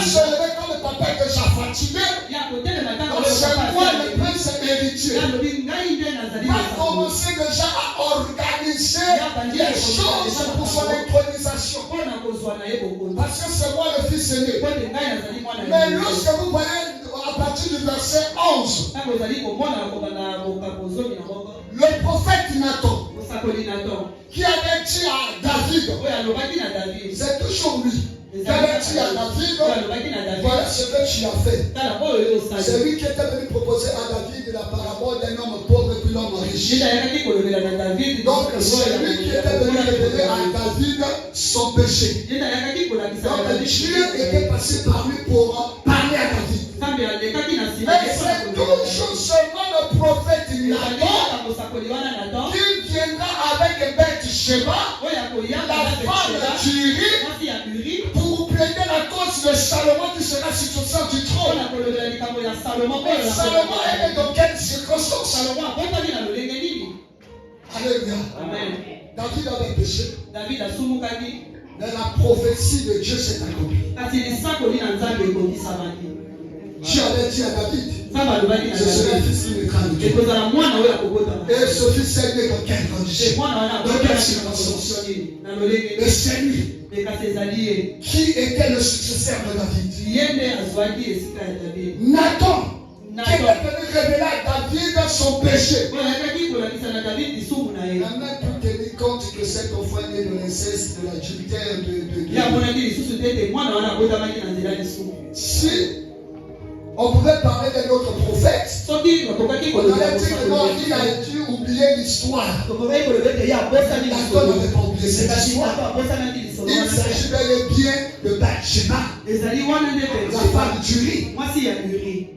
se lever quand le papa est déjà fatigué. C'est moi le prince héritier. Va commencer déjà à organiser les choses pour son intronisation. Parce que c'est moi le fils aîné. Mais lorsque vous voyez à partir du verset 11, le prophète Nathan, qui avait dit à David, c'est toujours lui. Il avait dit à David, voilà ce que tu as fait. C'est lui qui était venu proposer à David la parabole d'un homme pauvre et puis l'homme riche. Donc c'est lui qui était venu révéler à David son péché. Donc Dieu était passé par lui pour parler à David. Mais c'est toujours seulement le prophète Nathan qui viendra avec Bathsheba, la femme d'Uri, pour plaider la cause de Salomon qui sera successeur du trône. Et Salomon est dans quelles circonstances? Alléluia. David avait péché. Mais la prophétie de Dieu s'est accomplie. Dieu avait dit à David, ce serait un fils qui naîtra de Dieu. Et ce fils est né dans quelles conditions? Dans quelles circonstances? Et c'est lui qui était le successeur de David. Nathan, qui est venu révéler à David son péché. Il n'a même pu tenir compte que cet enfant est né de l'inceste, de l'adultère, Si on pouvait parler d'un autre prophète, on aurait dit que non, il a dû oublier l'histoire. Nathan n'avait pas oublié cette histoire. Il s'agit bel et bien de Bathsheba, la femme d'Uri.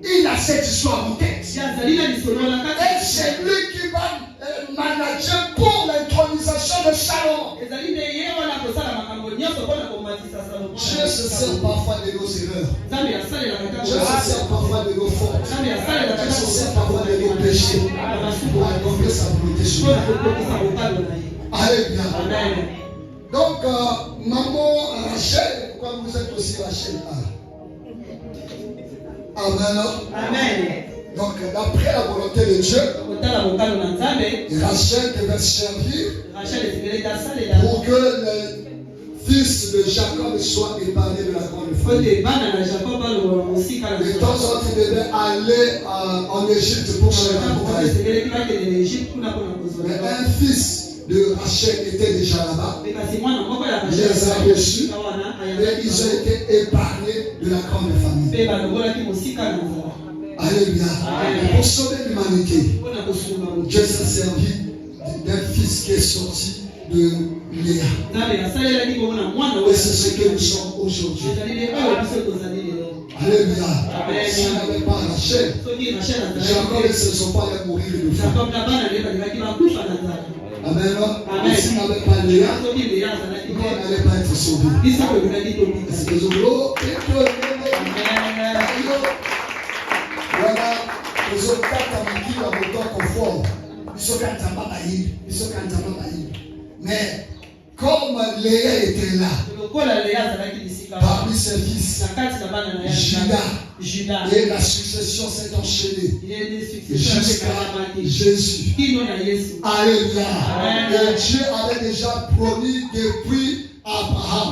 Il a cette histoire en tête. Et c'est lui qui va manager pour l'intronisation Dieu se sert parfois de nos erreurs. Dieu se sert parfois de nos fautes. Dieu se sert parfois de nos péchés pour accomplir sa volonté sur nous. Alléluia. Donc, maman Rachel, pourquoi vous êtes aussi Rachel? Amen. Amen. Donc, d'après la volonté de Dieu, Rachel devait servir pour que les fils de Jacob soient épargnés de la grande famine. De temps en temps, il devait aller en Égypte pour se ravitailler. Mais un fils de Rachel était déjà là-bas. Il les a reçus et ils ont été épargnés de la grande famine. Alléluia. Pour sauver l'humanité, Dieu s'est servi d'un fils qui est sorti de Léa. Et c'est ce que nous sommes aujourd'hui. Alléluia. S'il n'avait pas Rachel, Jacob et ses enfants allaient mourir de faim. Amen. S'il n'avait pas Léa, il n'allait pas être sauvé. Voilà, les autres mais comme Léa était là, parmi ses fils, Judas, et la succession s'est enchaînée jusqu'à Jésus. Alléluia. Et Dieu avait déjà promis depuis Abraham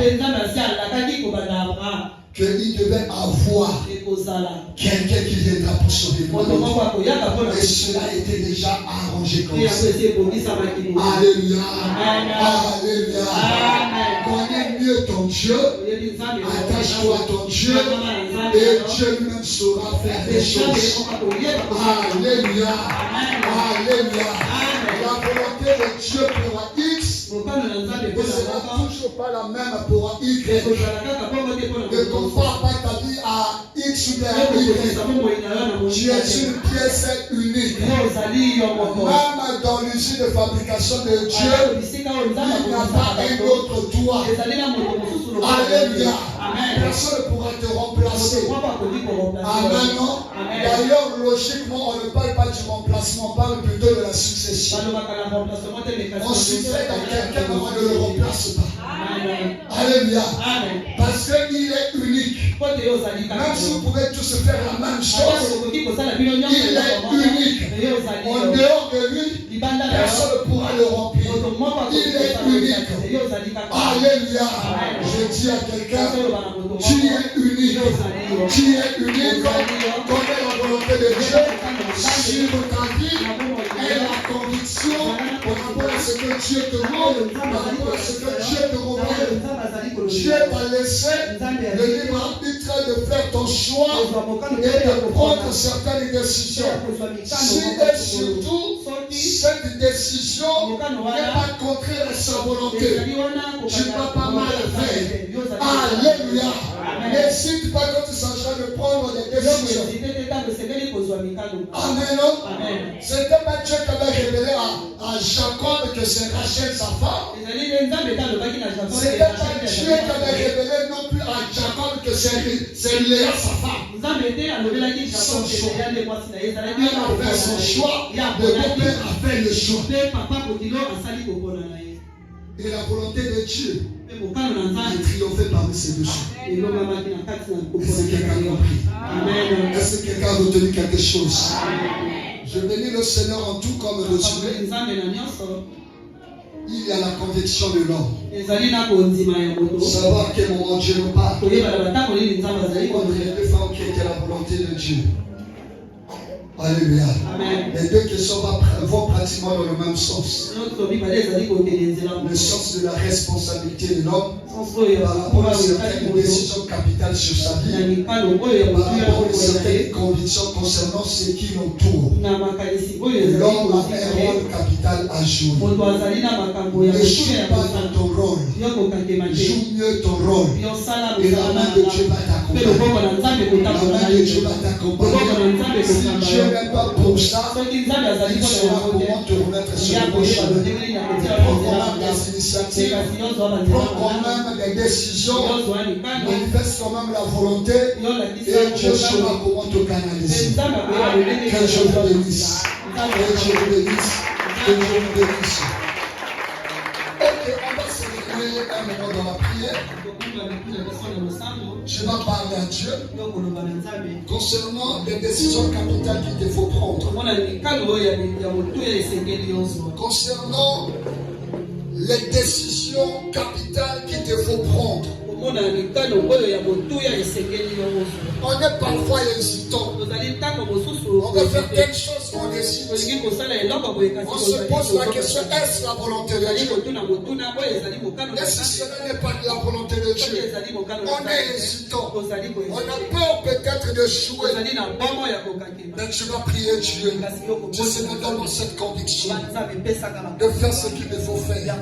qu'il devait avoir quelqu'un qui viendra pour sauver le monde. Et cela était déjà arrangé comme ça. Alléluia. Alléluia. Connais mieux ton Dieu. Attache-toi à ton Dieu. Et Dieu lui-même saura faire des choses. Alléluia. Alléluia. La volonté de Dieu pour un X ne sera toujours pas la même pour un Y. Ne compare pas ta vie à X ou bien à Y. Tu es une pièce unique. Même dans l'usine de fabrication de Dieu, il n'y a pas un autre toi. Alléluia. Personne ne pourra te remplacer. Amen. D'ailleurs, logiquement, on ne parle pas du remplacement, on parle plutôt de la succession. On succède à quelqu'un, mais on ne le remplace pas. Alléluia. Parce qu'il est unique. Même si vous pouvez tous faire la même chose, il est unique. En dehors de lui, personne ne pourra le remplir. Il est unique. Alléluia. Je dis à quelqu'un, tu es unique. Tu es unique. Connais la volonté de Dieu sur ta vie et la conviction par rapport à ce que Dieu te demande, par rapport à ce que Dieu te révèle. Dieu t'a laissé le libre arbitre de faire ton choix et de prendre certaines décisions. Si et surtout, cette décision n'est pas contraire à sa volonté, tu ne vas pas mal faire. Alléluia. N'hésite pas quand il s'agira de prendre des décisions. Amen. C'était pas Dieu qui avait révélé à Jacob que c'est Rachel sa femme. C'était pas Dieu qui avait révélé non plus à Jacob que c'est Léa sa femme. Il avait son choix. Le père a fait le choix. Et la volonté de Dieu est triomphée parmi ces deux choix. Est-ce que quelqu'un a compris? Est-ce que quelqu'un a retenu quelque chose? Je bénis le Seigneur en tout comme résumé. Il y a la conviction de l'homme. Savoir à quel moment Dieu nous parle. On dirait deux femmes qui étaient la volonté de Dieu. Alléluia. Les deux questions vont pratiquement dans le même sens. Le sens de la responsabilité de l'homme par rapport à certaines décisions capitales sur sa vie, par rapport à certaines convictions conviction concernant ce qui l'entoure. L'homme a un rôle capital à jouer. Ne joue pas dans ton rôle. Joue mieux ton rôle. Et la main de Dieu va t'accompagner. La main de Dieu va t'accompagner. Si Dieu n'est pas pour ça, il saura comment te remettre sur le bon chemin. Prends quand même des initiatives, prends quand même des décisions, manifeste quand même la volonté et Dieu saura comment te canaliser. Que Dieu vous bénisse. Que Dieu vous bénisse. Que Dieu vous bénisse. Ok, on va se retrouver un moment dans la prière. Je vais parler à Dieu concernant les décisions capitales qu'il te faut prendre. Concernant les décisions capitales qu'il te faut prendre. On est parfois hésitant. On veut faire quelque chose qu'on décide. On se pose la question, est-ce la volonté de Dieu? Et si cela n'est pas de la volonté de Dieu, on est hésitant. On a peur peut-être de jouer. Mais tu vas prier Dieu. Dieu se me donne cette conviction de faire ce qu'il me faut faire.